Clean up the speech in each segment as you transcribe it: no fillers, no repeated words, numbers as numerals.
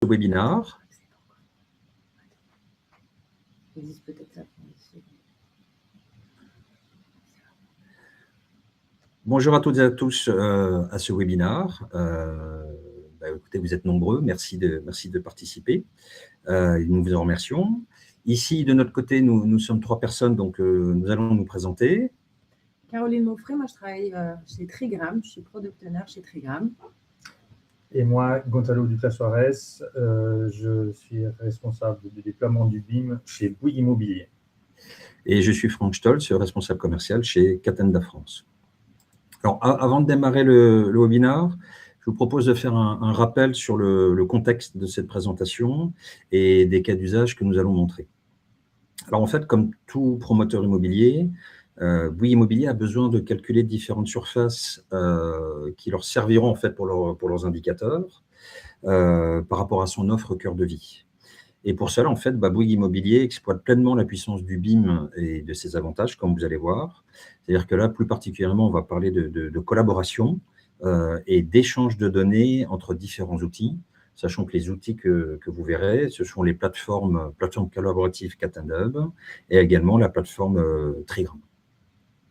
Webinaire. Bonjour à toutes et à tous à ce webinaire. Écoutez, vous êtes nombreux, merci de participer. Nous vous en remercions. Ici, de notre côté, nous sommes 3 personnes, donc nous allons nous présenter. Caroline Monfray, moi je travaille chez Trigram, je suis product owner chez Trigram. Et moi, Gonzalo Ducla Suarez, je suis responsable du déploiement du BIM chez Bouygues Immobilier. Et je suis Franck Stolz, responsable commercial chez Catenda France. Alors, avant de démarrer le webinaire, je vous propose de faire un rappel sur le contexte de cette présentation et des cas d'usage que nous allons montrer. Alors, en fait, comme tout promoteur immobilier, Bouygues Immobilier a besoin de calculer différentes surfaces qui leur serviront en fait pour leurs indicateurs par rapport à son offre cœur de vie. Et pour cela, en fait, Bouygues Immobilier exploite pleinement la puissance du BIM et de ses avantages, comme vous allez voir. C'est-à-dire que là, plus particulièrement, on va parler de collaboration et d'échange de données entre différents outils, sachant que les outils que vous verrez, ce sont les plateformes collaboratives Catenda Hub et également la plateforme Trigram.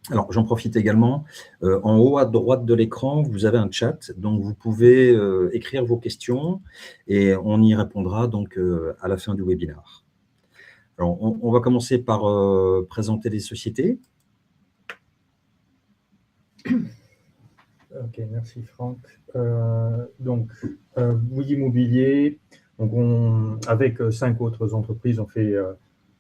Alors, j'en profite également. En haut à droite de l'écran, vous avez un chat, donc vous pouvez écrire vos questions et on y répondra donc à la fin du webinaire. Alors, on va commencer par présenter les sociétés. Ok, merci Franck. Bouygues Immobilier, avec 5 autres entreprises, on fait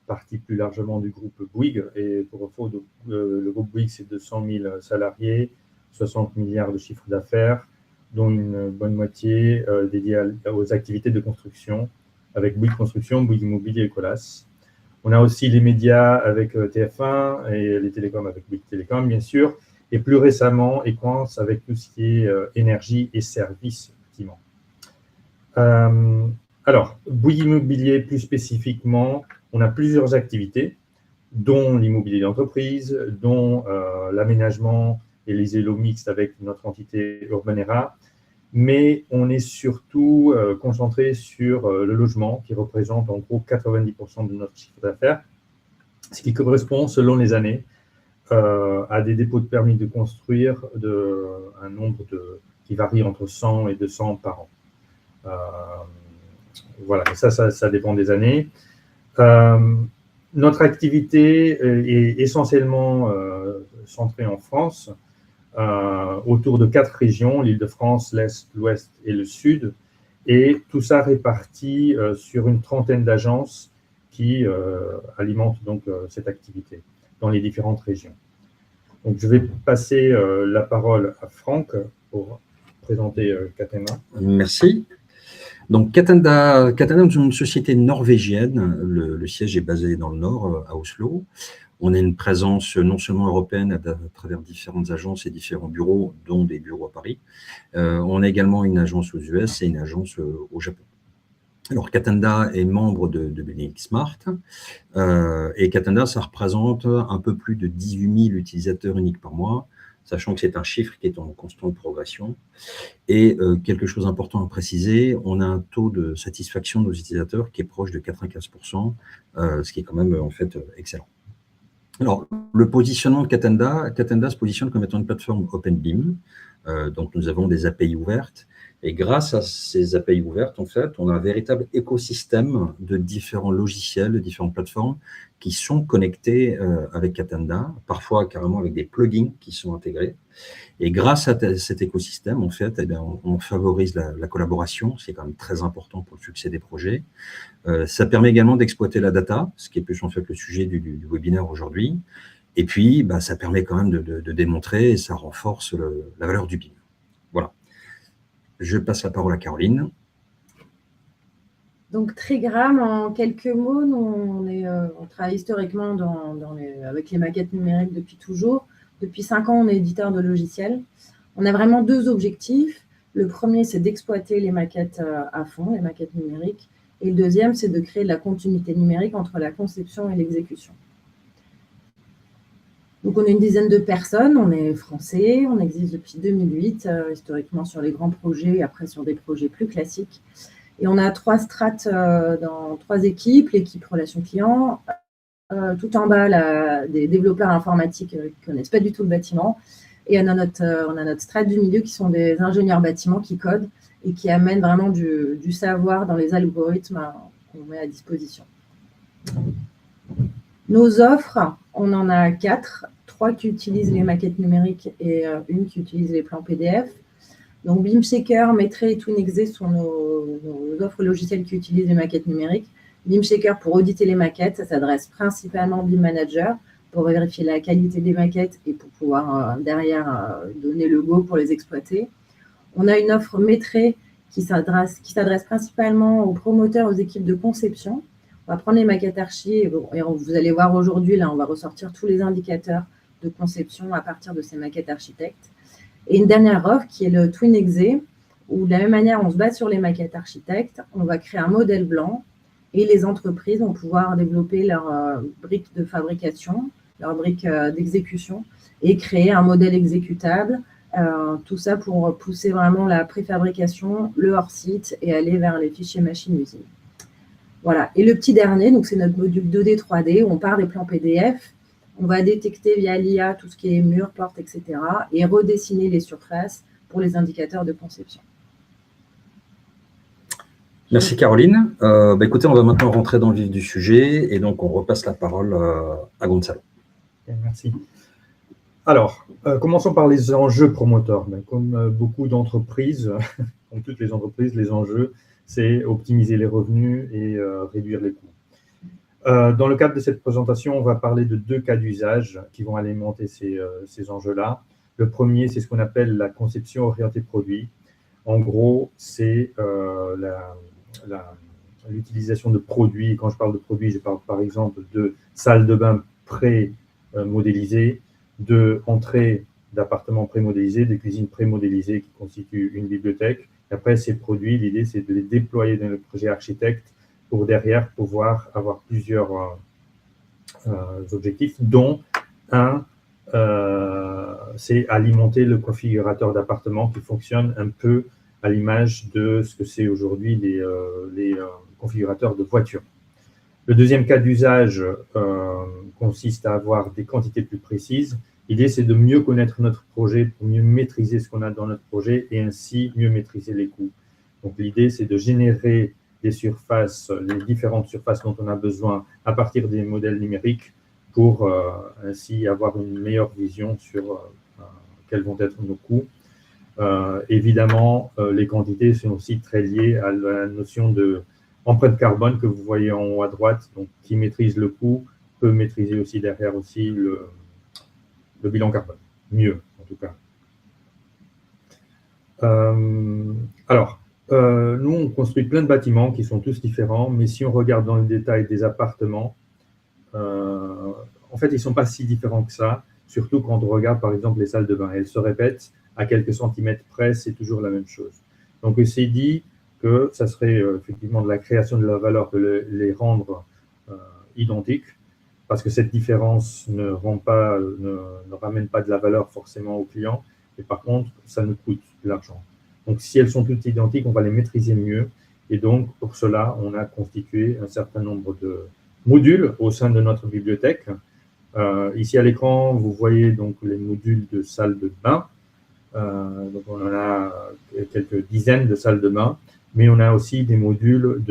partie plus largement du groupe Bouygues. Et pour info, le groupe Bouygues, c'est 200 000 salariés, 60 milliards de chiffre d'affaires, dont une bonne moitié dédiée aux activités de construction, avec Bouygues Construction, Bouygues Immobilier et Colas. On a aussi les médias avec TF1 et les télécoms avec Bouygues Télécom, bien sûr, et plus récemment, Equans avec tout ce qui est énergie et services, effectivement. Alors, Bouygues Immobilier, plus spécifiquement, on a plusieurs activités, dont l'immobilier d'entreprise, dont l'aménagement et les îlots mixtes avec notre entité Urbanera, mais on est surtout concentré sur le logement, qui représente en gros 90% de notre chiffre d'affaires, ce qui correspond, selon les années, à des dépôts de permis de construire un nombre qui varie entre 100 et 200 par an. Voilà, mais ça dépend des années. Notre activité est essentiellement centrée en France, autour de 4 régions, l'Île-de-France, l'Est, l'Ouest et le Sud, et tout ça réparti sur une trentaine d'agences qui alimentent donc cette activité dans les différentes régions. Donc, je vais passer la parole à Franck pour présenter Catenda. Merci. Donc, Catenda est une société norvégienne. Le siège est basé dans le nord, à Oslo. On a une présence non seulement européenne à travers différentes agences et différents bureaux, dont des bureaux à Paris. On a également une agence aux US et une agence au Japon. Alors, Catenda est membre de Building Smart et Catenda, ça représente un peu plus de 18 000 utilisateurs uniques par mois, sachant que c'est un chiffre qui est en constante progression. Et quelque chose d'important à préciser, on a un taux de satisfaction de nos utilisateurs qui est proche de 95%, ce qui est quand même en fait excellent. Alors, le positionnement de Catenda se positionne comme étant une plateforme OpenBIM. Donc, nous avons des API ouvertes. Et grâce à ces API ouvertes, en fait, on a un véritable écosystème de différents logiciels, de différentes plateformes qui sont connectés avec Catenda, parfois carrément avec des plugins qui sont intégrés. Et grâce à cet écosystème, en fait, on favorise la collaboration, c'est quand même très important pour le succès des projets. Ça permet également d'exploiter la data, ce qui est plus en fait le sujet du webinaire aujourd'hui. Et puis, ça permet quand même de démontrer et ça renforce la valeur du BIM. Voilà. Je passe la parole à Caroline. Donc, Trigram, en quelques mots, on travaille historiquement avec les maquettes numériques depuis toujours. Depuis 5 ans, on est éditeur de logiciels. On a vraiment 2 objectifs. Le premier, c'est d'exploiter les maquettes à fond, les maquettes numériques. Et le deuxième, c'est de créer de la continuité numérique entre la conception et l'exécution. Donc, on est une dizaine de personnes, on est français, on existe depuis 2008, historiquement sur les grands projets, après sur des projets plus classiques. Et on a 3 strates dans 3 équipes, l'équipe relations clients, tout en bas, des développeurs informatiques qui ne connaissent pas du tout le bâtiment. Et on a notre strate du milieu qui sont des ingénieurs bâtiments qui codent et qui amènent vraiment du savoir dans les algorithmes qu'on met à disposition. Nos offres, on en a 4, 3 qui utilisent les maquettes numériques et une qui utilise les plans PDF. Donc BIMshaker, Mettray et TwinXE sont nos offres logicielles qui utilisent les maquettes numériques. BIMshaker pour auditer les maquettes, ça s'adresse principalement au BIM Manager pour vérifier la qualité des maquettes et pour pouvoir derrière donner le go pour les exploiter. On a une offre Mettray qui s'adresse principalement aux promoteurs, aux équipes de conception. On va prendre les maquettes archi et vous allez voir aujourd'hui, là, on va ressortir tous les indicateurs de conception à partir de ces maquettes architectes. Et une dernière offre qui est le TwinXE, où de la même manière, on se base sur les maquettes architectes, on va créer un modèle blanc et les entreprises vont pouvoir développer leurs briques de fabrication, leurs briques d'exécution et créer un modèle exécutable. Tout ça pour pousser vraiment la préfabrication, le hors-site et aller vers les fichiers machine-usine. Voilà. Et le petit dernier, donc c'est notre module 2D, 3D, où on part des plans PDF. On va détecter via l'IA tout ce qui est murs, portes, etc. et redessiner les surfaces pour les indicateurs de conception. Merci Caroline. Écoutez, on va maintenant rentrer dans le vif du sujet et donc on repasse la parole à Gonzalo. Merci. Alors, commençons par les enjeux promoteurs. Comme beaucoup d'entreprises, comme toutes les entreprises, les enjeux, c'est optimiser les revenus et réduire les coûts. Dans le cadre de cette présentation, on va parler de 2 cas d'usage qui vont alimenter ces enjeux-là. Le premier, c'est ce qu'on appelle la conception orientée produit. En gros, c'est l'utilisation de produits. Quand je parle de produits, je parle par exemple de salles de bain pré-modélisées, d'entrées d'appartements pré-modélisés, de cuisines pré-modélisées qui constituent une bibliothèque. Et après, ces produits, l'idée, c'est de les déployer dans le projet architecte pour derrière pouvoir avoir plusieurs objectifs, dont un, c'est alimenter le configurateur d'appartement qui fonctionne un peu à l'image de ce que c'est aujourd'hui les configurateurs de voitures. Le deuxième cas d'usage consiste à avoir des quantités plus précises. L'idée, c'est de mieux connaître notre projet pour mieux maîtriser ce qu'on a dans notre projet et ainsi mieux maîtriser les coûts. Donc, l'idée, c'est de générer des surfaces, les différentes surfaces dont on a besoin à partir des modèles numériques pour ainsi avoir une meilleure vision sur quels vont être nos coûts. Évidemment, les quantités sont aussi très liées à la notion d'empreinte carbone que vous voyez en haut à droite. Donc, qui maîtrise le coût peut maîtriser aussi derrière aussi le bilan carbone, mieux en tout cas. Nous, on construit plein de bâtiments qui sont tous différents, mais si on regarde dans le détail des appartements, en fait, ils ne sont pas si différents que ça, surtout quand on regarde par exemple les salles de bain. Elles se répètent à quelques centimètres près, c'est toujours la même chose. Donc, c'est dit que ça serait effectivement de la création de la valeur de les rendre identiques, parce que cette différence ne ramène pas de la valeur forcément au client, et par contre, ça nous coûte de l'argent. Donc, si elles sont toutes identiques, on va les maîtriser mieux. Et donc, pour cela, on a constitué un certain nombre de modules au sein de notre bibliothèque. Ici, à l'écran, vous voyez donc les modules de salles de bain. Donc, on en a quelques dizaines de salles de bain, mais on a aussi des modules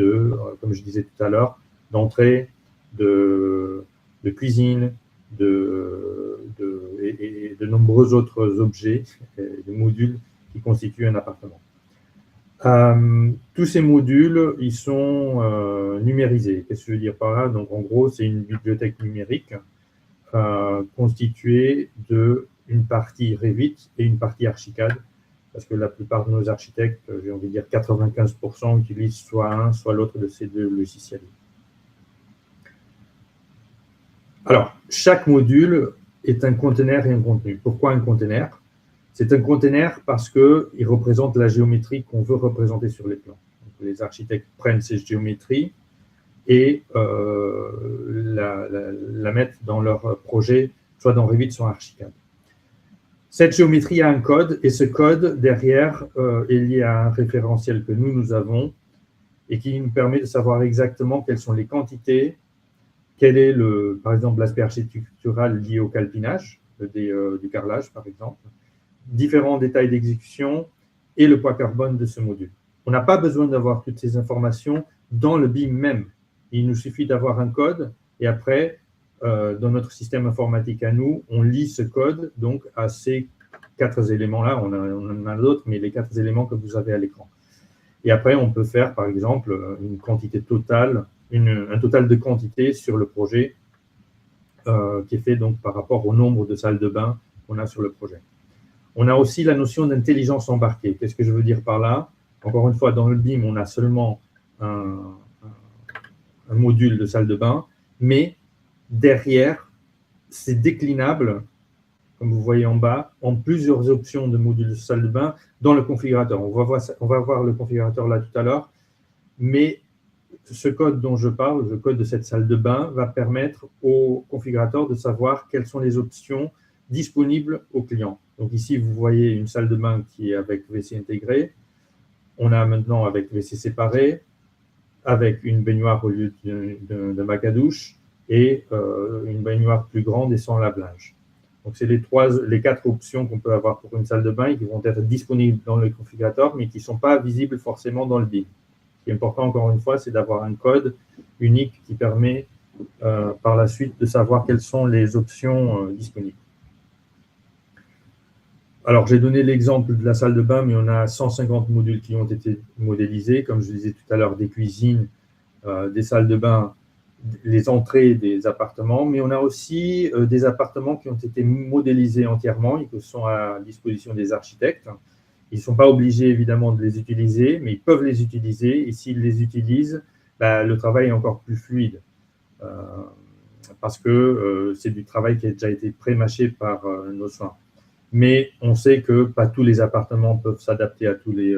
comme je disais tout à l'heure, d'entrée, de cuisine, et de nombreux autres objets, des modules qui constituent un appartement. Tous ces modules, ils sont numérisés. Qu'est-ce que je veux dire par là? Donc, en gros, c'est une bibliothèque numérique constituée d'une partie Revit et une partie Archicad, parce que la plupart de nos architectes, j'ai envie de dire 95%, utilisent soit un, soit l'autre de ces 2 logiciels. Alors, chaque module est un conteneur et un contenu. Pourquoi un conteneur? C'est un conteneur parce qu'il représente la géométrie qu'on veut représenter sur les plans. Donc, les architectes prennent ces géométries et la mettent dans leur projet, soit dans Revit, soit en Archicad. Cette géométrie a un code, et ce code, derrière, est lié à un référentiel que nous avons, et qui nous permet de savoir exactement quelles sont les quantités, quel est, par exemple, l'aspect architectural lié au calpinage, du carrelage, par exemple, différents détails d'exécution et le poids carbone de ce module. On n'a pas besoin d'avoir toutes ces informations dans le BIM même. Il nous suffit d'avoir un code et après, dans notre système informatique à nous, on lit ce code donc à ces 4 éléments-là. On en a d'autres, mais les 4 éléments que vous avez à l'écran. Et après, on peut faire, par exemple, une quantité totale, un total de quantité sur le projet qui est fait donc par rapport au nombre de salles de bain qu'on a sur le projet. On a aussi la notion d'intelligence embarquée. Qu'est-ce que je veux dire par là? Encore une fois, dans le BIM, on a seulement un module de salle de bain, mais derrière, c'est déclinable, comme vous voyez en bas, en plusieurs options de modules de salle de bain dans le configurateur. On va voir le configurateur là tout à l'heure, mais ce code dont je parle, le code de cette salle de bain, va permettre au configurateur de savoir quelles sont les options disponibles au client. Donc ici, vous voyez une salle de bain qui est avec WC intégré. On a maintenant avec WC séparé, avec une baignoire au lieu de bac à douche et une baignoire plus grande et sans lave-linge. Donc, c'est les 4 options qu'on peut avoir pour une salle de bain et qui vont être disponibles dans le configurateur, mais qui ne sont pas visibles forcément dans le BIM. Ce qui est important, encore une fois, c'est d'avoir un code unique qui permet par la suite de savoir quelles sont les options disponibles. Alors, j'ai donné l'exemple de la salle de bain, mais on a 150 modules qui ont été modélisés. Comme je disais tout à l'heure, des cuisines, des salles de bain, les entrées des appartements, mais on a aussi des appartements qui ont été modélisés entièrement et qui sont à disposition des architectes. Ils ne sont pas obligés, évidemment, de les utiliser, mais ils peuvent les utiliser. Et s'ils les utilisent, le travail est encore plus fluide parce que c'est du travail qui a déjà été pré-mâché par nos soins. Mais on sait que pas tous les appartements peuvent s'adapter à tous les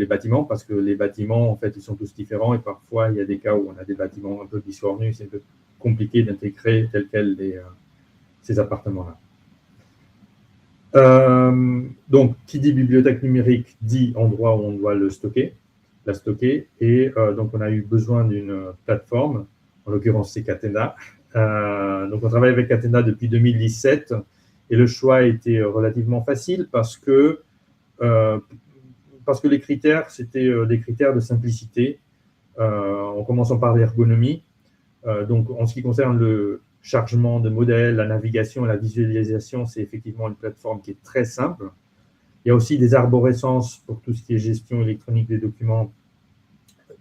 bâtiments parce que les bâtiments, en fait, ils sont tous différents et parfois, il y a des cas où on a des bâtiments un peu biscornus, c'est un peu compliqué d'intégrer tel quel ces appartements-là. Donc, qui dit bibliothèque numérique dit endroit où on doit la stocker. Et donc, on a eu besoin d'une plateforme, en l'occurrence, c'est Catena. Donc, on travaille avec Catena depuis 2017 et le choix a été relativement facile parce que les critères, c'était des critères de simplicité, en commençant par l'ergonomie. Donc, en ce qui concerne le chargement de modèles, la navigation, la visualisation, c'est effectivement une plateforme qui est très simple. Il y a aussi des arborescences pour tout ce qui est gestion électronique des documents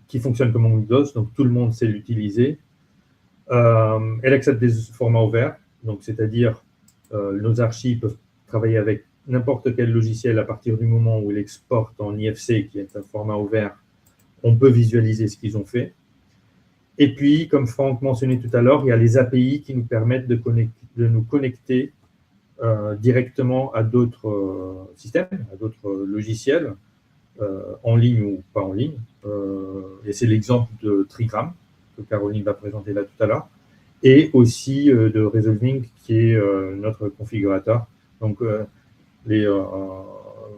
qui fonctionnent comme Windows, donc tout le monde sait l'utiliser. Elle accepte des formats ouverts, donc c'est-à-dire nos archives peuvent travailler avec n'importe quel logiciel à partir du moment où ils exportent en IFC, qui est un format ouvert, on peut visualiser ce qu'ils ont fait. Et puis, comme Franck mentionnait tout à l'heure, il y a les API qui nous permettent de nous connecter directement à d'autres systèmes, à d'autres logiciels, en ligne ou pas en ligne. Et c'est l'exemple de Trigram, que Caroline va présenter là tout à l'heure, et aussi de Resolving, qui est notre configurateur. Donc,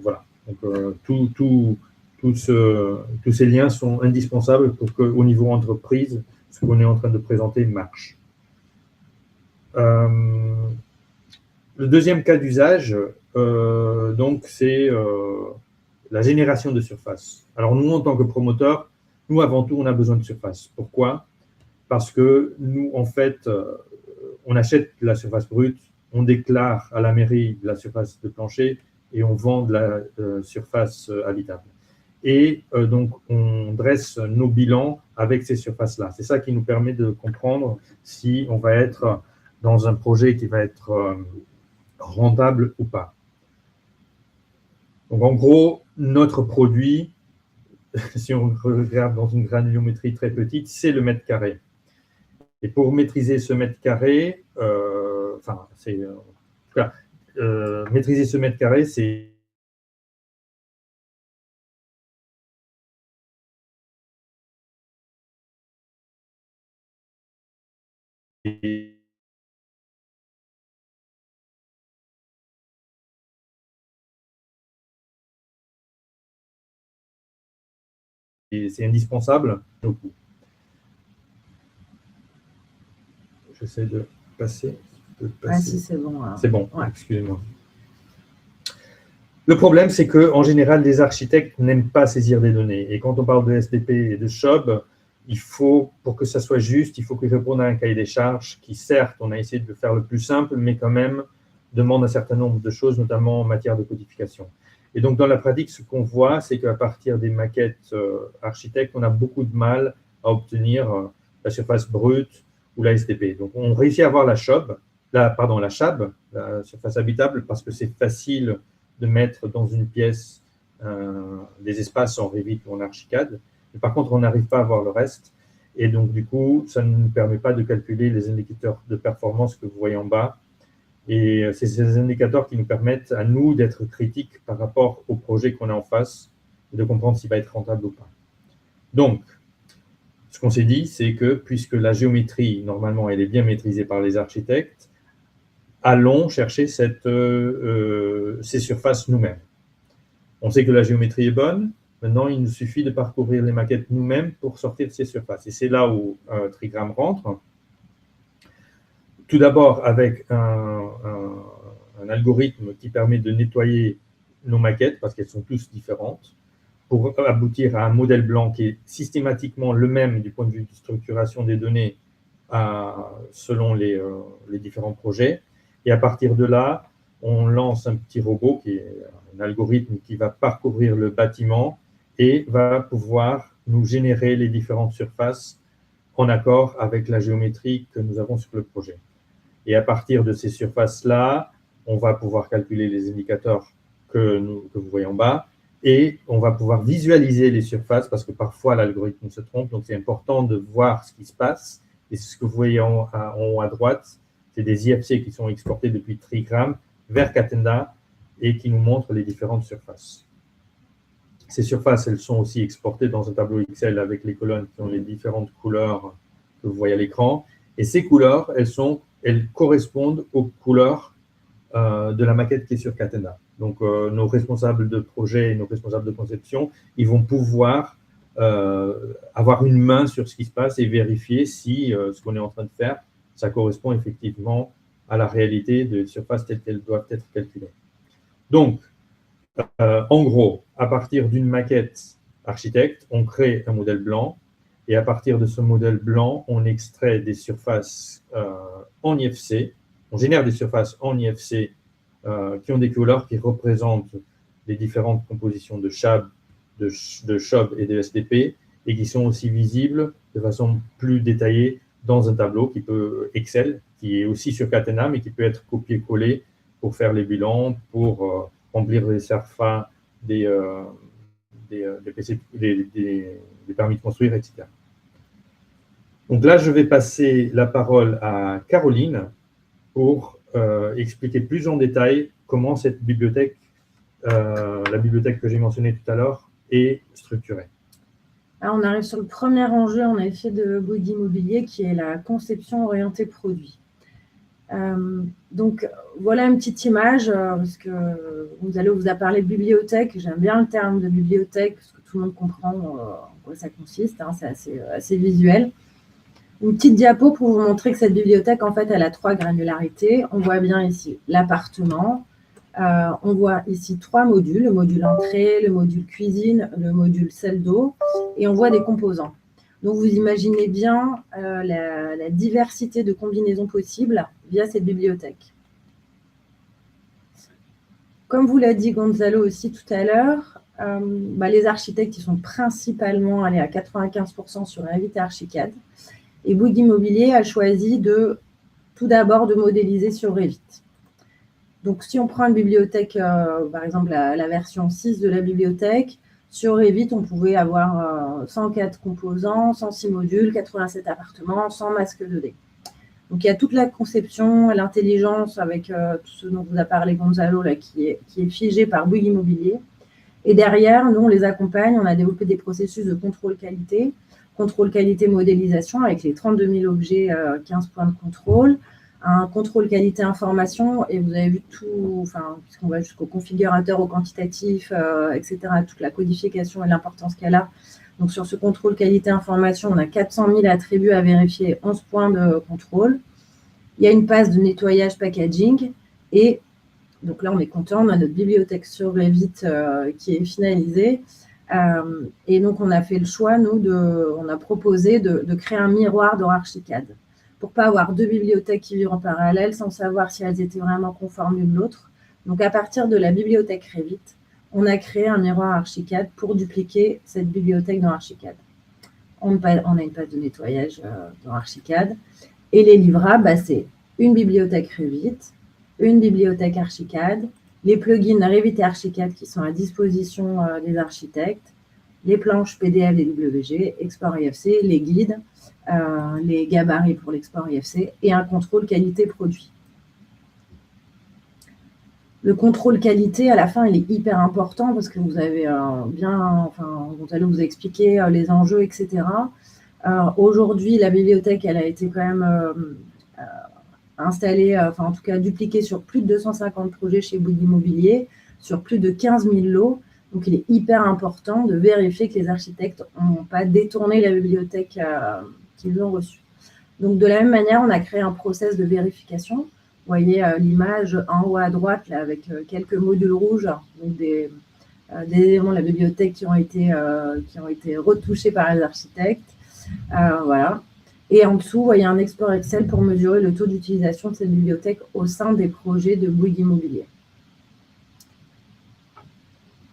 voilà. Donc, tous ces liens sont indispensables pour qu'au niveau entreprise, ce qu'on est en train de présenter marche. Le deuxième cas d'usage, donc, c'est la génération de surface. Alors, nous, en tant que promoteurs, nous, avant tout, on a besoin de surface. Pourquoi? Parce que nous, en fait, on achète la surface brute, on déclare à la mairie la surface de plancher et on vend de la surface habitable. Et donc, on dresse nos bilans avec ces surfaces-là. C'est ça qui nous permet de comprendre si on va être dans un projet qui va être rentable ou pas. Donc, en gros, notre produit, si on regarde dans une granulométrie très petite, c'est le mètre carré. Et pour maîtriser ce mètre carré, maîtriser ce mètre carré, c'est c'est indispensable. J'essaie de passer. Ah si, c'est bon. C'est bon, ouais. Excusez-moi. Le problème, c'est qu'en général, les architectes n'aiment pas saisir des données. Et quand on parle de SDP et de SHOB, il faut, pour que ça soit juste, il faut qu'ils répondent à un cahier des charges qui, certes, on a essayé de le faire le plus simple, mais quand même demande un certain nombre de choses, notamment en matière de codification. Et donc, dans la pratique, ce qu'on voit, c'est qu'à partir des maquettes architectes, on a beaucoup de mal à obtenir la surface brute ou la SDP. Donc, on réussit à avoir la SHOB, la SHAB, la surface habitable, parce que c'est facile de mettre dans une pièce des espaces en Revit ou en Archicad. Mais par contre, on n'arrive pas à voir le reste. Et donc, du coup, ça ne nous permet pas de calculer les indicateurs de performance que vous voyez en bas. Et c'est ces indicateurs qui nous permettent à nous d'être critiques par rapport au projet qu'on a en face et de comprendre s'il va être rentable ou pas. Donc, ce qu'on s'est dit, c'est que puisque la géométrie, normalement, elle est bien maîtrisée par les architectes, allons chercher ces surfaces nous-mêmes. On sait que la géométrie est bonne. Maintenant, il nous suffit de parcourir les maquettes nous-mêmes pour sortir ces surfaces. Et c'est là où Trigram rentre. Tout d'abord, avec un algorithme qui permet de nettoyer nos maquettes, parce qu'elles sont tous différentes, pour aboutir à un modèle blanc qui est systématiquement le même du point de vue de structuration des données selon les différents projets. Et à partir de là, on lance un petit robot qui est un algorithme qui va parcourir le bâtiment et va pouvoir nous générer les différentes surfaces en accord avec la géométrie que nous avons sur le projet. Et à partir de ces surfaces-là, on va pouvoir calculer les indicateurs que vous voyez en bas et on va pouvoir visualiser les surfaces parce que parfois l'algorithme se trompe. Donc, c'est important de voir ce qui se passe. Et ce que vous voyez en haut à droite, c'est des IFC qui sont exportés depuis Trigram vers Catenda et qui nous montrent les différentes surfaces. Ces surfaces, elles sont aussi exportées dans un tableau Excel avec les colonnes qui ont les différentes couleurs que vous voyez à l'écran. Et ces couleurs, elles correspondent aux couleurs de la maquette qui est sur Catenda. Donc, nos responsables de projet et nos responsables de conception, ils vont pouvoir avoir une main sur ce qui se passe et vérifier si ce qu'on est en train de faire, ça correspond effectivement à la réalité des surfaces telles qu'elles doivent être calculées. Donc, en gros, à partir d'une maquette architecte, on crée un modèle blanc et à partir de ce modèle blanc, on extrait des surfaces en IFC, on génère des surfaces en IFC qui ont des couleurs qui représentent les différentes compositions de SHAB, de SHOB et de SDP et qui sont aussi visibles de façon plus détaillée dans un tableau qui peut Excel, qui est aussi sur Catena, mais qui peut être copié-collé pour faire les bilans, pour remplir les CERFA des permis de construire, etc. Donc là, je vais passer la parole à Caroline pour expliquer plus en détail comment cette bibliothèque, la bibliothèque que j'ai mentionnée tout à l'heure, est structurée. Alors, on arrive sur le premier enjeu, en effet, de Bouygues Immobilier, qui est la conception orientée produit. Donc, voilà une petite image, parce que Gonzalo vous a parlé de bibliothèque. J'aime bien le terme de bibliothèque, parce que tout le monde comprend en quoi ça consiste. Hein, c'est assez visuel. Une petite diapo pour vous montrer que cette bibliothèque, en fait, elle a 3 granularités. On voit bien ici l'appartement. On voit ici 3 modules, le module entrée, le module cuisine, le module salle d'eau, et on voit des composants. Donc, vous imaginez bien la diversité de combinaisons possibles via cette bibliothèque. Comme vous l'a dit Gonzalo aussi tout à l'heure, les architectes ils sont principalement allés à 95% sur Revit et Archicad. Et Bouygues Immobilier a choisi tout d'abord de modéliser sur Revit. Donc, si on prend une bibliothèque, par exemple la version 6 de la bibliothèque, sur Revit, on pouvait avoir 104 composants, 106 modules, 87 appartements, 100 masques 2D. Donc, il y a toute la conception, l'intelligence avec tout ce dont vous a parlé Gonzalo, là, qui est figé par Bouygues Immobilier. Et derrière, nous, on les accompagne, on a développé des processus de contrôle qualité modélisation avec les 32 000 objets, 15 points de contrôle, un contrôle qualité information, et vous avez vu tout, puisqu'on va jusqu'au configurateur, au quantitatif, etc., toute la codification et l'importance qu'elle a Donc, sur ce contrôle qualité-information, on a 400 000 attributs à vérifier, 11 points de contrôle. Il y a une passe de nettoyage packaging et donc là, on est content, on a notre bibliothèque sur Revit qui est finalisée. Et donc, on a fait le choix, on a proposé de créer un miroir dans Archicad pour ne pas avoir deux bibliothèques qui vivent en parallèle sans savoir si elles étaient vraiment conformes l'une l'autre. Donc, à partir de la bibliothèque Revit, on a créé un miroir Archicad pour dupliquer cette bibliothèque dans Archicad. On a une passe de nettoyage dans Archicad. Et les livrables, c'est une bibliothèque Revit, une bibliothèque Archicad, les plugins Revit et Archicad qui sont à disposition des architectes, les planches PDF des WG, export IFC, les guides, les gabarits pour l'export IFC et un contrôle qualité produit. Le contrôle qualité, à la fin, il est hyper important parce que vous avez vous allez vous expliquer les enjeux, etc. Aujourd'hui, la bibliothèque, elle a été quand même installée, en tout cas dupliquée sur plus de 250 projets chez Bouygues Immobilier, sur plus de 15 000 lots. Donc, il est hyper important de vérifier que les architectes n'ont pas détourné la bibliothèque qu'ils ont reçue. Donc, de la même manière, on a créé un process de vérification. Vous voyez l'image en haut à droite là, avec quelques modules rouges, donc des éléments de la bibliothèque qui ont été retouchés par les architectes. Voilà. Et en dessous, vous voyez un export Excel pour mesurer le taux d'utilisation de cette bibliothèque au sein des projets de Bouygues Immobilier.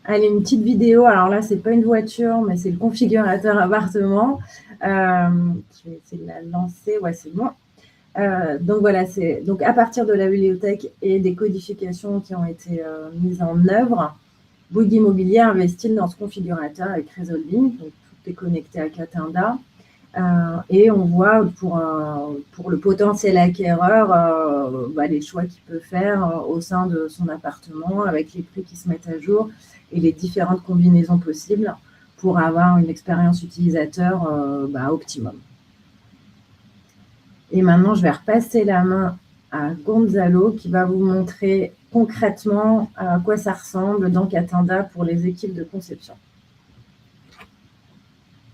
Allez, une petite vidéo. Alors là, ce n'est pas une voiture, mais c'est le configurateur appartement. Je vais essayer de la lancer. Ouais, c'est bon. Donc voilà, donc à partir de la bibliothèque et des codifications qui ont été mises en œuvre, Bouygues Immobilier investit dans ce configurateur avec Resolving. Donc tout est connecté à Catenda. Et on voit pour le potentiel acquéreur les choix qu'il peut faire au sein de son appartement avec les prix qui se mettent à jour et les différentes combinaisons possibles pour avoir une expérience utilisateur optimum. Et maintenant, je vais repasser la main à Gonzalo qui va vous montrer concrètement à quoi ça ressemble dans Catenda pour les équipes de conception.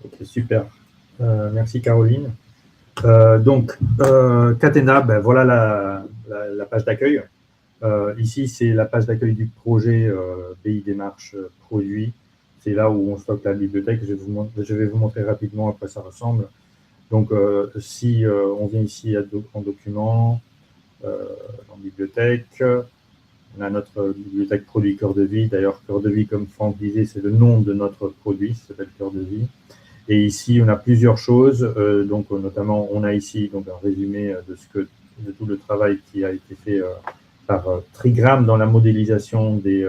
Ok, super. Merci Caroline. Catenda, voilà la page d'accueil. Ici, c'est la page d'accueil du projet BI Démarche Produit. C'est là où on stocke la bibliothèque. Je vais vous montrer rapidement à quoi ça ressemble. Donc, si on vient ici en document, dans bibliothèque, on a notre bibliothèque produit Cœur de Vie. D'ailleurs, Cœur de Vie, comme Franck disait, c'est le nom de notre produit, ça s'appelle Cœur de Vie. Et ici, on a plusieurs choses. Donc, notamment, on a ici donc, un résumé de tout le travail qui a été fait par Trigram dans la modélisation de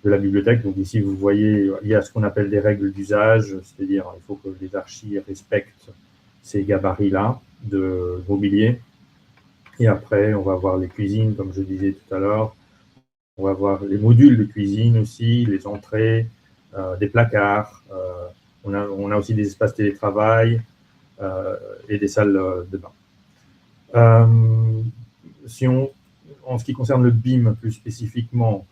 la bibliothèque. Donc, ici, vous voyez, il y a ce qu'on appelle des règles d'usage, c'est-à-dire il faut que les archis respectent ces gabarits-là de mobilier. Et après, on va voir les cuisines, comme je disais tout à l'heure. On va voir les modules de cuisine aussi, les entrées, des placards. On a aussi des espaces télétravail et des salles de bain. En ce qui concerne le BIM plus spécifiquement,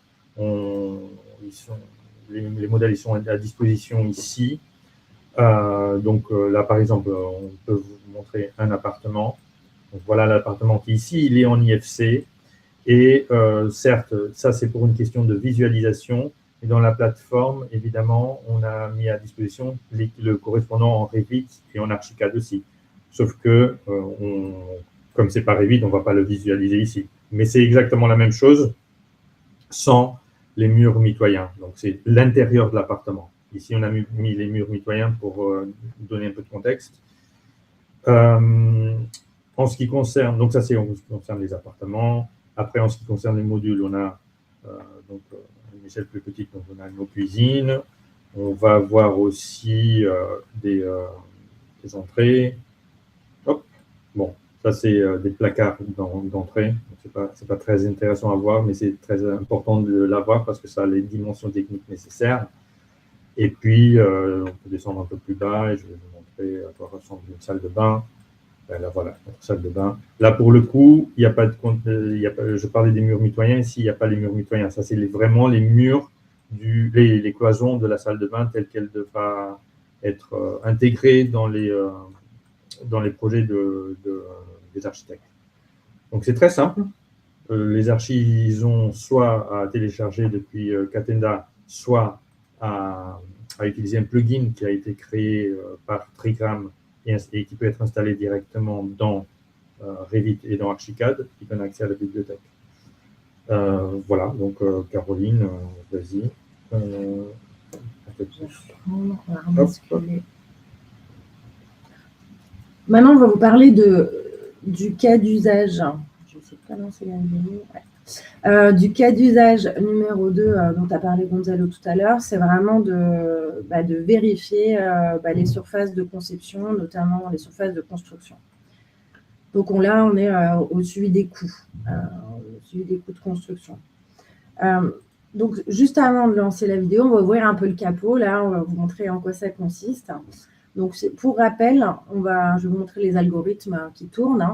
les modèles ils sont à disposition ici. Là, par exemple, on peut vous montrer un appartement. Donc, voilà l'appartement qui ici, il est en IFC. Et certes, ça c'est pour une question de visualisation. Et dans la plateforme, évidemment, on a mis à disposition le correspondant en Revit et en Archicad aussi. Sauf que, comme ce n'est pas Revit, on ne va pas le visualiser ici. Mais c'est exactement la même chose sans les murs mitoyens. Donc, c'est l'intérieur de l'appartement. Ici, on a mis les murs mitoyens pour donner un peu de contexte. En ce qui concerne, donc ça c'est en ce qui concerne les appartements. Après, en ce qui concerne les modules, on a une échelle plus petite, donc on a nos cuisines. On va avoir aussi des entrées. Hop. Bon, ça c'est des placards d'entrée. C'est pas très intéressant à voir, mais c'est très important de l'avoir parce que ça a les dimensions techniques nécessaires. Et puis, on peut descendre un peu plus bas et je vais vous montrer à quoi ressemble une salle de bain. Là, voilà, notre salle de bain. Là, pour le coup, il n'y a pas de je parlais des murs mitoyens. Ici, il n'y a pas les murs mitoyens. Ça, c'est vraiment les murs, les cloisons de la salle de bain telles qu'elle devra être intégrés dans les projets des architectes. Donc c'est très simple. Les archis, ils ont soit à télécharger depuis Catenda, soit à utiliser un plugin qui a été créé par Trigram et qui peut être installé directement dans Revit et dans Archicad, qui donne accès à la bibliothèque. Voilà, donc Caroline, vas-y. Maintenant, on va vous parler du cas d'usage. Je ne sais pas lancer la vidéo. Ouais. Du cas d'usage numéro 2 dont a parlé Gonzalo tout à l'heure, c'est vraiment de vérifier les surfaces de conception, notamment les surfaces de construction. Donc là, on est au suivi des coûts, de construction. Donc, juste avant de lancer la vidéo, on va ouvrir un peu le capot. Là, on va vous montrer en quoi ça consiste. Donc, pour rappel, je vais vous montrer les algorithmes qui tournent.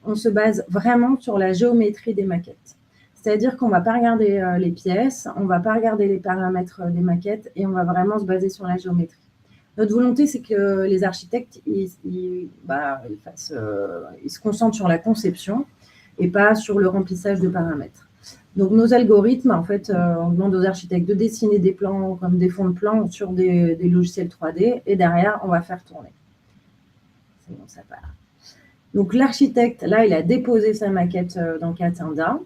On se base vraiment sur la géométrie des maquettes. C'est-à-dire qu'on ne va pas regarder les pièces, on ne va pas regarder les paramètres des maquettes et on va vraiment se baser sur la géométrie. Notre volonté, c'est que les architectes ils se concentrent sur la conception et pas sur le remplissage de paramètres. Donc, nos algorithmes, en fait, on demande aux architectes de dessiner des plans comme des fonds de plans sur des logiciels 3D et derrière, on va faire tourner. C'est bon, ça part. Donc, l'architecte, là, il a déposé sa maquette dans Catenda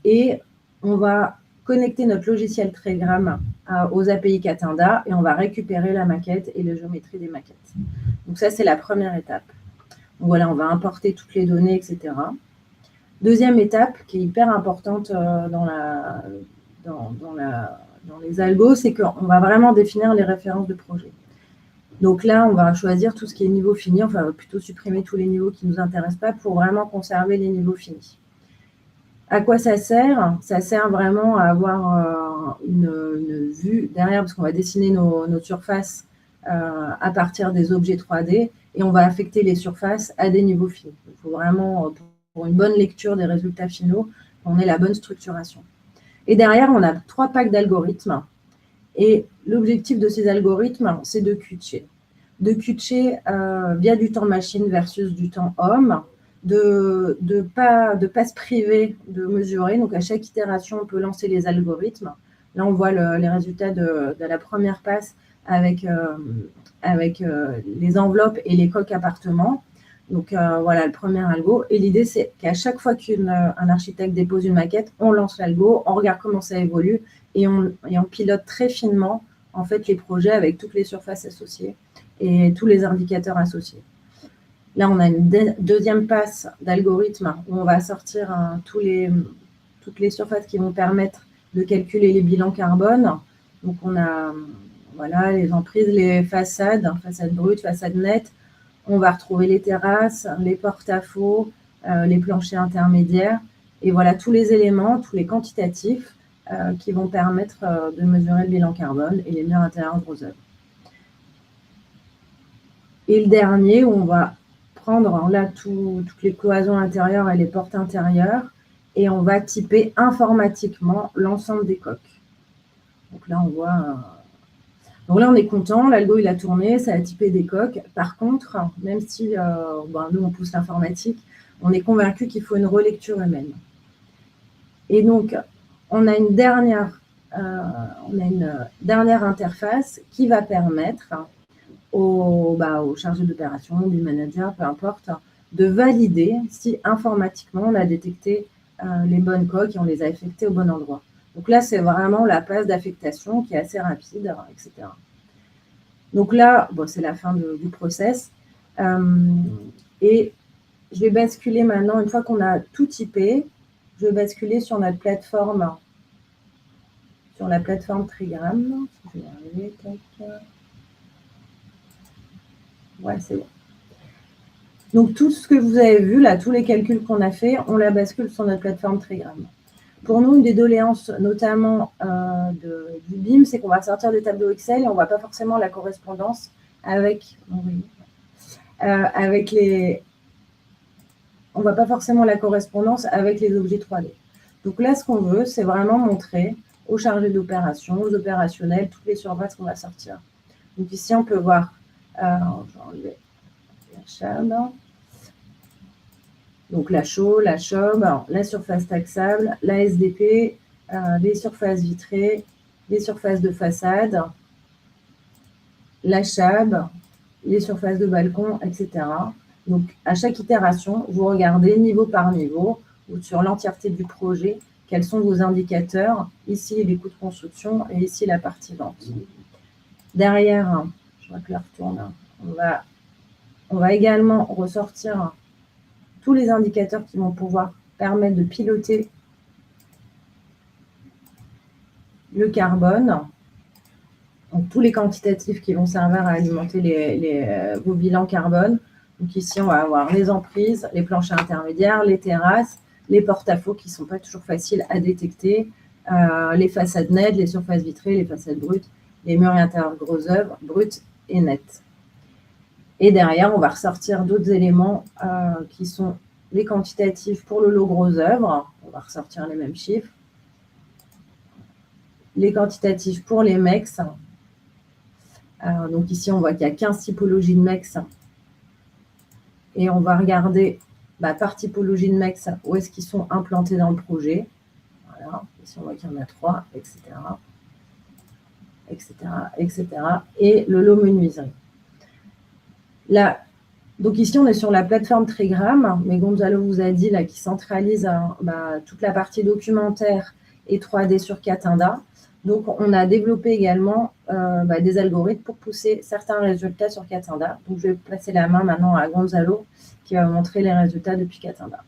et on va connecter notre logiciel Trigram aux API Catenda et on va récupérer la maquette et les géométries des maquettes. Donc, ça, c'est la première étape. Donc, voilà, on va importer toutes les données, etc. Deuxième étape qui est hyper importante dans les algos, c'est qu'on va vraiment définir les références de projet. Donc là, on va choisir tout ce qui est niveau fini, enfin, on va plutôt supprimer tous les niveaux qui ne nous intéressent pas pour vraiment conserver les niveaux finis. À quoi ça sert? Ça sert vraiment à avoir une vue derrière, parce qu'on va dessiner nos surfaces à partir des objets 3D et on va affecter les surfaces à des niveaux finis. Il faut vraiment, pour une bonne lecture des résultats finaux, on ait la bonne structuration. Et derrière, on a 3 packs d'algorithmes. Et l'objectif de ces algorithmes, c'est de cutcher. De cutcher via du temps machine versus du temps homme, de pas se priver de mesurer. Donc, à chaque itération, on peut lancer les algorithmes. Là, on voit les résultats de la première passe avec les enveloppes et les coques appartements. Donc, voilà le premier algo. Et l'idée, c'est qu'à chaque fois qu'un architecte dépose une maquette, on lance l'algo, on regarde comment ça évolue et on pilote très finement en fait, les projets avec toutes les surfaces associées et tous les indicateurs associés. Là, on a une deuxième passe d'algorithme où on va sortir toutes les surfaces qui vont permettre de calculer les bilans carbone. Donc, on a voilà, les emprises, les façades brutes, façades nettes. On va retrouver les terrasses, les porte-à-faux, les planchers intermédiaires. Et voilà tous les éléments, tous les quantitatifs qui vont permettre de mesurer le bilan carbone et les murs intérieurs de vos œuvres. Et le dernier, où on va prendre là toutes les cloisons intérieures et les portes intérieures et on va typer informatiquement l'ensemble des coques. Donc là, on voit... Donc là, on est content, l'algo, il a tourné, ça a typé des coques. Par contre, même si nous, on pousse l'informatique, on est convaincu qu'il faut une relecture humaine. Et donc, on a une dernière interface qui va permettre au chargé d'opération, du manager, peu importe, de valider si informatiquement, on a détecté les bonnes coques et on les a affectées au bon endroit. Donc là, c'est vraiment la phase d'affectation qui est assez rapide, etc. Donc là, c'est la fin du process. Et je vais basculer maintenant, une fois qu'on a tout typé, je vais basculer sur notre plateforme, sur la plateforme Trigram. Je vais y arriver, tac. Ouais, c'est bon. Donc, tout ce que vous avez vu, là, tous les calculs qu'on a fait, on la bascule sur notre plateforme Trigram. Pour nous, une des doléances, notamment du BIM, c'est qu'on va sortir des tableaux Excel et on ne voit pas forcément la correspondance avec les... On ne voit pas forcément la correspondance avec les objets 3D. Donc là, ce qu'on veut, c'est vraiment montrer aux chargés d'opération, aux opérationnels, toutes les surfaces qu'on va sortir. Donc ici, on peut voir, je vais enlever la chab, donc la chaux, la chob, la surface taxable, la SDP, les surfaces vitrées, les surfaces de façade, la chab, les surfaces de balcon, etc. Donc, à chaque itération, vous regardez niveau par niveau ou sur l'entièreté du projet, quels sont vos indicateurs. Ici, les coûts de construction et ici, la partie vente. Derrière, je vois que l'heure tourne, on va également ressortir tous les indicateurs qui vont pouvoir permettre de piloter le carbone. Donc, tous les quantitatifs qui vont servir à alimenter vos bilans carbone. Donc ici, on va avoir les emprises, les planchers intermédiaires, les terrasses, les porte-à-faux qui ne sont pas toujours faciles à détecter, les façades nettes, les surfaces vitrées, les façades brutes, les murs intérieurs gros œuvres, brutes et nettes. Et derrière, on va ressortir d'autres éléments qui sont les quantitatifs pour le lot gros œuvres. On va ressortir les mêmes chiffres. Les quantitatifs pour les MEX. Donc ici, on voit qu'il y a 15 typologies de MEX. Et on va regarder par typologie de MEX où est-ce qu'ils sont implantés dans le projet. Voilà. Ici, on voit qu'il y en a 3, etc. etc., etc. Et le lot menuiserie. Là, donc ici, on est sur la plateforme Trigram, mais Gonzalo vous a dit là, qui centralise toute la partie documentaire et 3D sur Catenda. Donc, on a développé également des algorithmes pour pousser certains résultats sur Catenda. Donc, je vais passer la main maintenant à Gonzalo qui va vous montrer les résultats depuis Catenda.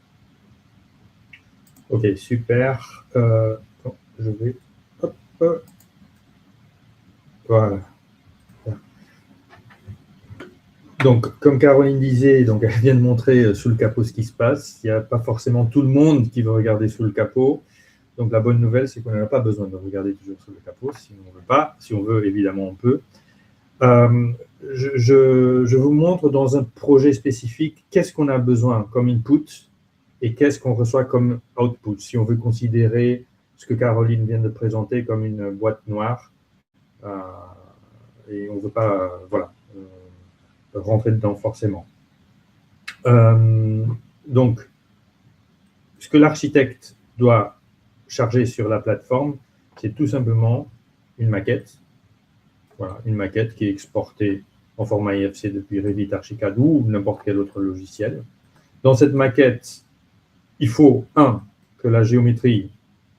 Ok, super. Je vais... Hop. Voilà. Donc, comme Caroline disait, donc, elle vient de montrer sous le capot ce qui se passe. Il n'y a pas forcément tout le monde qui veut regarder sous le capot. Donc, la bonne nouvelle, c'est qu'on n'a pas besoin de regarder toujours sous le capot. Si on ne veut pas, si on veut, évidemment, on peut. Je vous montre dans un projet spécifique qu'est-ce qu'on a besoin comme input et qu'est-ce qu'on reçoit comme output. Si on veut considérer ce que Caroline vient de présenter comme une boîte noire, et on ne veut pas rentrer dedans forcément. Donc, ce que l'architecte doit charger sur la plateforme, c'est tout simplement une maquette. Voilà, une maquette qui est exportée en format IFC depuis Revit, Archicad ou n'importe quel autre logiciel. Dans cette maquette, il faut, que la géométrie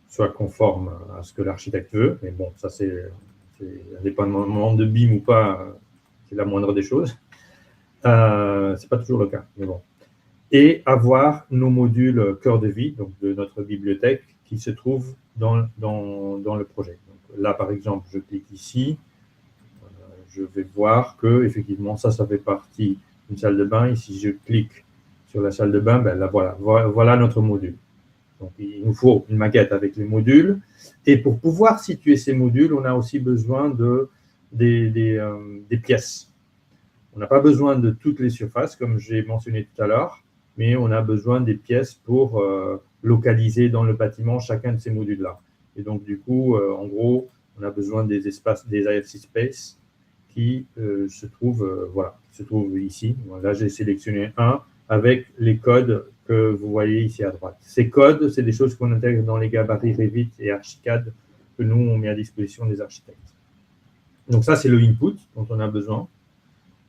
soit conforme à ce que l'architecte veut. Mais bon, ça c'est indépendamment de BIM ou pas, c'est la moindre des choses. Ce n'est pas toujours le cas, mais bon. Et avoir nos modules cœur de vie, donc de notre bibliothèque, qui se trouvent dans le projet. Donc là, par exemple, je clique ici, je vais voir que effectivement ça fait partie d'une salle de bain. Et si je clique sur la salle de bain, là, voilà notre module. Donc, il nous faut une maquette avec les modules. Et pour pouvoir situer ces modules, on a aussi besoin des pièces. On n'a pas besoin de toutes les surfaces, comme j'ai mentionné tout à l'heure, mais on a besoin des pièces pour localiser dans le bâtiment chacun de ces modules-là. Et donc, du coup, en gros, on a besoin des espaces, des IFC Space qui se trouvent ici. Là, j'ai sélectionné un avec les codes que vous voyez ici à droite. Ces codes, c'est des choses qu'on intègre dans les gabarits Revit et Archicad que nous, on met à disposition des architectes. Donc ça, c'est le input dont on a besoin.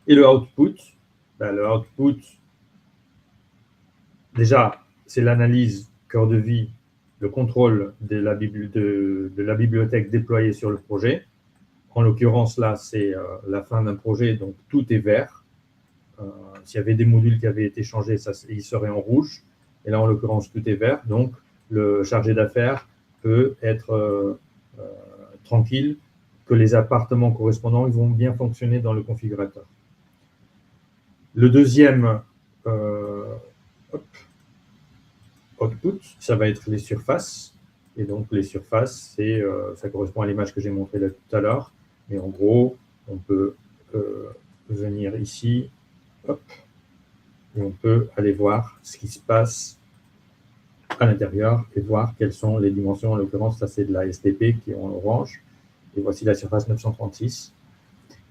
Et le output, déjà, c'est l'analyse cœur de vie, le contrôle de la bibliothèque déployée sur le projet. En l'occurrence, là, c'est la fin d'un projet, donc tout est vert. S'il y avait des modules qui avaient été changés, ils seraient en rouge. Et là, en l'occurrence, tout est vert. Donc, le chargé d'affaires peut être tranquille que les appartements correspondants ils vont bien fonctionner dans le configurateur. Le deuxième output, ça va être les surfaces. Et donc, les surfaces, ça correspond à l'image que j'ai montrée là tout à l'heure. Mais en gros, on peut venir ici, hop, et on peut aller voir ce qui se passe à l'intérieur et voir quelles sont les dimensions. En l'occurrence, ça c'est de la STP qui est en orange. Et voici la surface 936.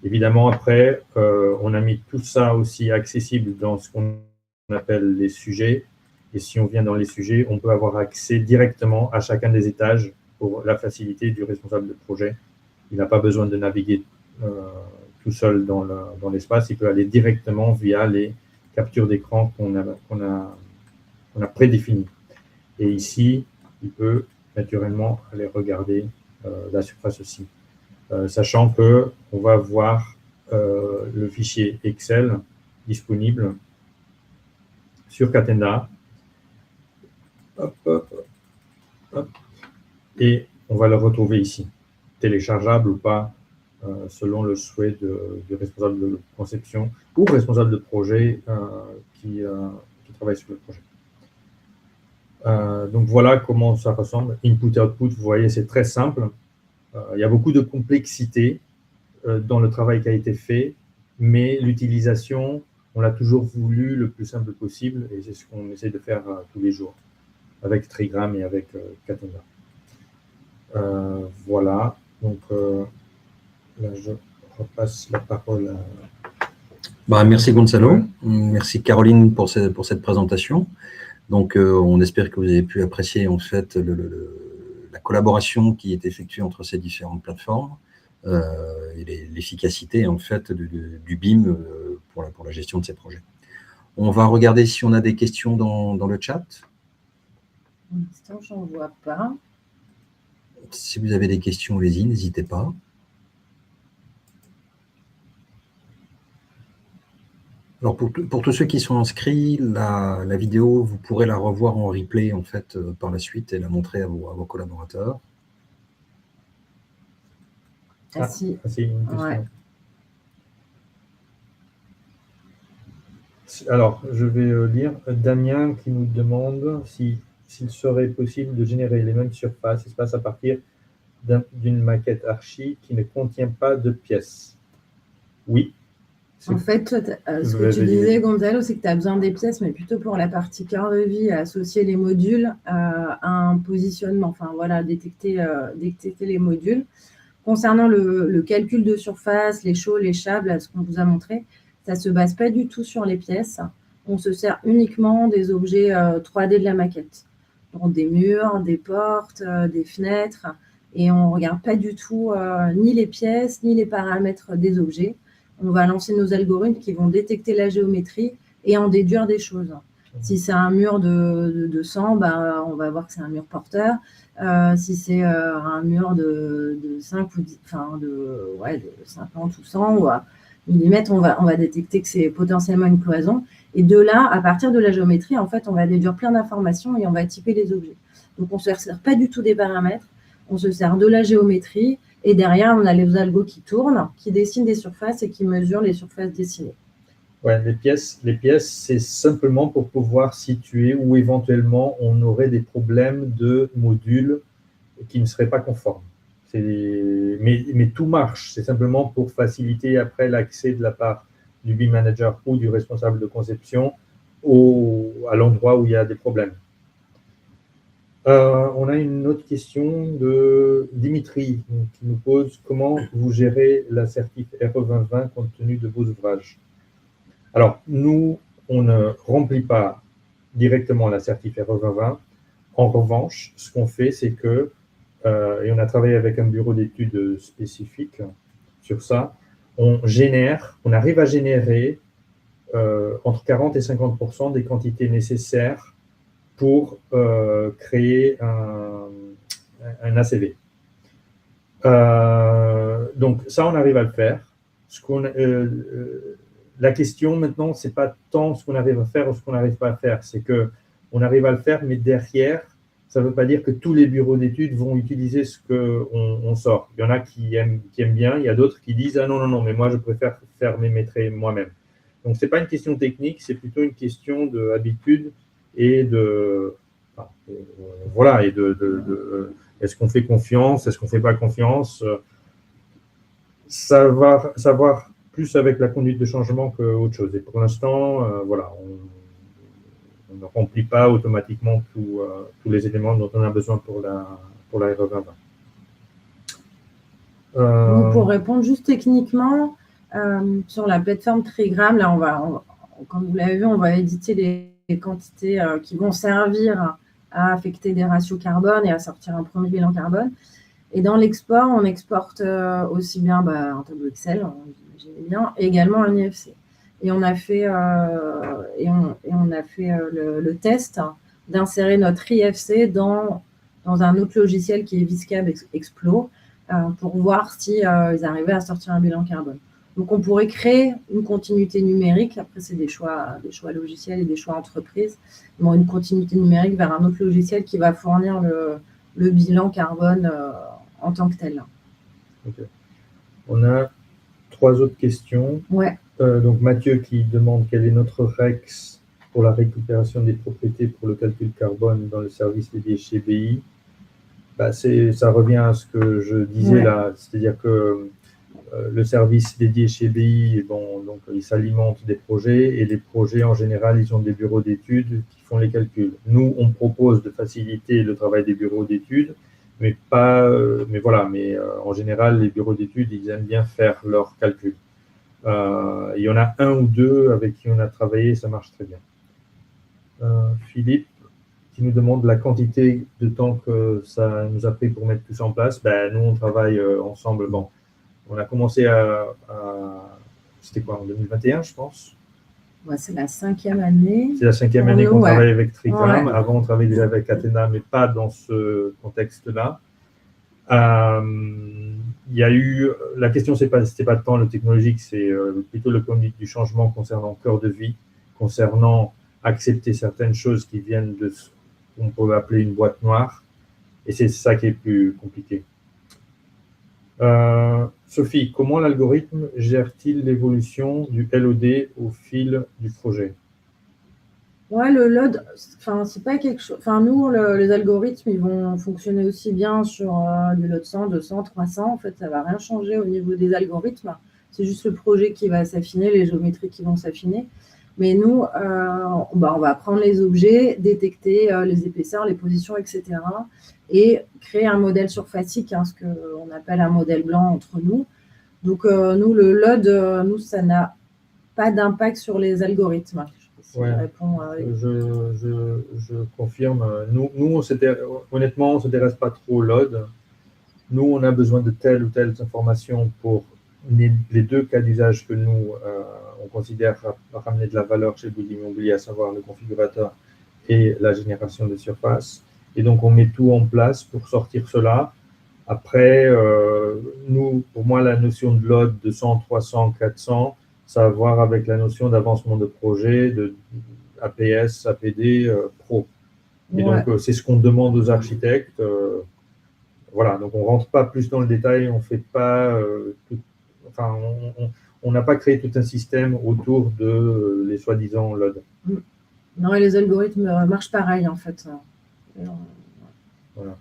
Évidemment, après, on a mis tout ça aussi accessible dans ce qu'on appelle les sujets. Et si on vient dans les sujets, on peut avoir accès directement à chacun des étages pour la facilité du responsable de projet. Il n'a pas besoin de naviguer tout seul dans l'espace. Il peut aller directement via les captures d'écran qu'on a prédéfinies. Et ici, il peut naturellement aller regarder la surface aussi. Sachant qu'on va voir le fichier Excel disponible sur Catenda. Hop, hop, hop. Et on va le retrouver ici, téléchargeable ou pas, selon le souhait du responsable de conception ou responsable de projet qui travaille sur le projet. Donc voilà comment ça ressemble. Input-output, vous voyez, c'est très simple. Il y a beaucoup de complexité dans le travail qui a été fait, mais l'utilisation, on l'a toujours voulu le plus simple possible, et c'est ce qu'on essaie de faire tous les jours, avec Trigram et avec Catenda. Voilà, donc là je repasse la parole à... Merci Gonzalo, merci Caroline pour cette présentation. Donc on espère que vous avez pu apprécier en fait la collaboration qui est effectuée entre ces différentes plateformes et l'efficacité en fait du BIM pour la gestion de ces projets. On va regarder si on a des questions dans le chat. Pour l'instant, je n'en vois pas. Si vous avez des questions, allez-y, n'hésitez pas. Alors pour tous ceux qui sont inscrits, la vidéo, vous pourrez la revoir en replay en fait par la suite et la montrer à vos collaborateurs. Ah si, une question. Ouais. Alors, je vais lire Damien qui nous demande s'il serait possible de générer les mêmes surfaces, espaces à partir d'une maquette archi qui ne contient pas de pièces. Oui. En fait, ce que tu disais, Gonzalo, c'est que tu as besoin des pièces, mais plutôt pour la partie cœur de vie, associer les modules à un positionnement, enfin voilà, détecter les modules. Concernant le calcul de surface, les chauds, les chables, ce qu'on vous a montré, ça ne se base pas du tout sur les pièces. On se sert uniquement des objets 3D de la maquette. Donc des murs, des portes, des fenêtres, et on ne regarde pas du tout ni les pièces, ni les paramètres des objets. On va lancer nos algorithmes qui vont détecter la géométrie et en déduire des choses. Si c'est un mur de 100, on va voir que c'est un mur porteur. Si c'est un mur de 5 ou 10, de 50 ou 100 ou à millimètres, on va détecter que c'est potentiellement une cloison. Et de là, à partir de la géométrie, en fait, on va déduire plein d'informations et on va typer les objets. Donc, on ne se sert pas du tout des paramètres, on se sert de la géométrie. Et derrière, on a les algos qui tournent, qui dessinent des surfaces et qui mesurent les surfaces dessinées. Ouais, les pièces, c'est simplement pour pouvoir situer où éventuellement on aurait des problèmes de modules qui ne seraient pas conformes. Mais tout marche, c'est simplement pour faciliter après l'accès de la part du BIM manager ou du responsable de conception à l'endroit où il y a des problèmes. On a une autre question de Dimitri qui nous pose comment vous gérez l'assertif RE 2020 compte tenu de vos ouvrages. Alors, nous, on ne remplit pas directement l'assertif RE 2020. En revanche, ce qu'on fait, c'est que, et on a travaillé avec un bureau d'études spécifique sur ça, on arrive à générer entre 40 et 50% des quantités nécessaires pour créer un ACV. Donc ça, on arrive à le faire. La question maintenant, ce n'est pas tant ce qu'on arrive à faire ou ce qu'on n'arrive pas à faire, c'est qu'on arrive à le faire, mais derrière, ça ne veut pas dire que tous les bureaux d'études vont utiliser ce qu'on sort. Il y en a qui aiment bien, il y a d'autres qui disent « Ah non, mais moi, je préfère faire mes maîtrises moi-même ». Donc, ce n'est pas une question technique, c'est plutôt une question d'habitude et voilà, et est-ce qu'on fait confiance, est-ce qu'on ne fait pas confiance, savoir plus avec la conduite de changement qu'autre chose. Et pour l'instant, voilà, on ne remplit pas automatiquement tous les éléments dont on a besoin pour la RE 2020. Pour répondre juste techniquement, Sur la plateforme Trigram, là, comme vous l'avez vu, on va éditer les quantités qui vont servir à affecter des ratios carbone et à sortir un premier bilan carbone. Et dans l'export, on exporte aussi bien un tableau Excel, j'imagine bien, et également un IFC. Et on a fait, le test d'insérer notre IFC dans un autre logiciel qui est Viscab Explo pour voir si ils arrivaient à sortir un bilan carbone. Donc, on pourrait créer une continuité numérique. Après, c'est des choix logiciels et des choix entreprises. Bon, une continuité numérique vers un autre logiciel qui va fournir le bilan carbone en tant que tel. Okay. On a 3 autres questions. Ouais. Donc, Mathieu qui demande quel est notre REX pour la récupération des propriétés pour le calcul carbone dans le service dédié chez BI. Ça revient à ce que je disais là, c'est-à-dire que le service dédié chez BI, donc il s'alimente des projets et les projets en général, ils ont des bureaux d'études qui font les calculs. Nous, on propose de faciliter le travail des bureaux d'études, mais en général, les bureaux d'études, ils aiment bien faire leurs calculs. Il y en a 1 ou 2 avec qui on a travaillé, ça marche très bien. Philippe qui nous demande la quantité de temps que ça nous a pris pour mettre tout ça en place. Nous, on travaille ensemble. Bon, on a commencé c'était quoi, en 2021, je pense? Ouais, c'est la 5e année. C'est la 5e année qu'on travaille avec Trigram. Ouais. Avant, on travaillait déjà avec Athena, mais pas dans ce contexte-là. Il y a eu, la question, c'était pas tant le technologique, c'est plutôt le conduite du changement concernant cœur de vie, concernant accepter certaines choses qui viennent de ce qu'on peut appeler une boîte noire. Et c'est ça qui est plus compliqué. Sophie, comment l'algorithme gère-t-il l'évolution du LOD au fil du projet? Ouais, le load, c'est pas quelque chose. Nous, les algorithmes, ils vont fonctionner aussi bien sur du load 100, 200, 300. En fait, ça va rien changer au niveau des algorithmes. C'est juste le projet qui va s'affiner, les géométries qui vont s'affiner. Mais nous, on va prendre les objets, détecter les épaisseurs, les positions, etc. et créer un modèle surfacique, ce qu'on appelle un modèle blanc entre nous. Donc, nous, le load, ça n'a pas d'impact sur les algorithmes. Je confirme. Nous honnêtement, on ne s'intéresse pas trop au load. Nous, on a besoin de telle ou telle information pour les 2 cas d'usage que nous, on considère ramener de la valeur chez Bouygues Immobilier, à savoir le configurateur et la génération de surface. Et donc, on met tout en place pour sortir cela. Après, pour moi, la notion de load de 100, 300, 400, ça a à voir avec la notion d'avancement de projet, de APS, APD, pro. Et donc, c'est ce qu'on demande aux architectes. Voilà, donc on ne rentre pas plus dans le détail, on fait pas on n'a pas créé tout un système autour de les soi-disant load. Non, et les algorithmes marchent pareil, en fait. Voilà.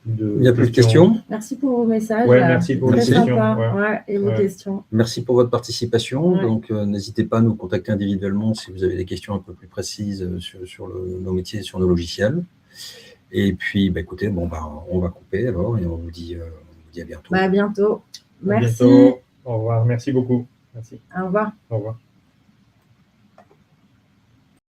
Il n'y a plus de questions. Merci pour vos messages. Merci pour les questions. Et vos questions. Merci pour votre participation. Ouais. Donc, n'hésitez pas à nous contacter individuellement si vous avez des questions un peu plus précises sur nos métiers, sur nos logiciels. Et puis, écoutez, on va couper alors et on vous dit à bientôt. À bientôt. Merci. À bientôt. Au revoir. Merci beaucoup. Merci. Au revoir. Au revoir.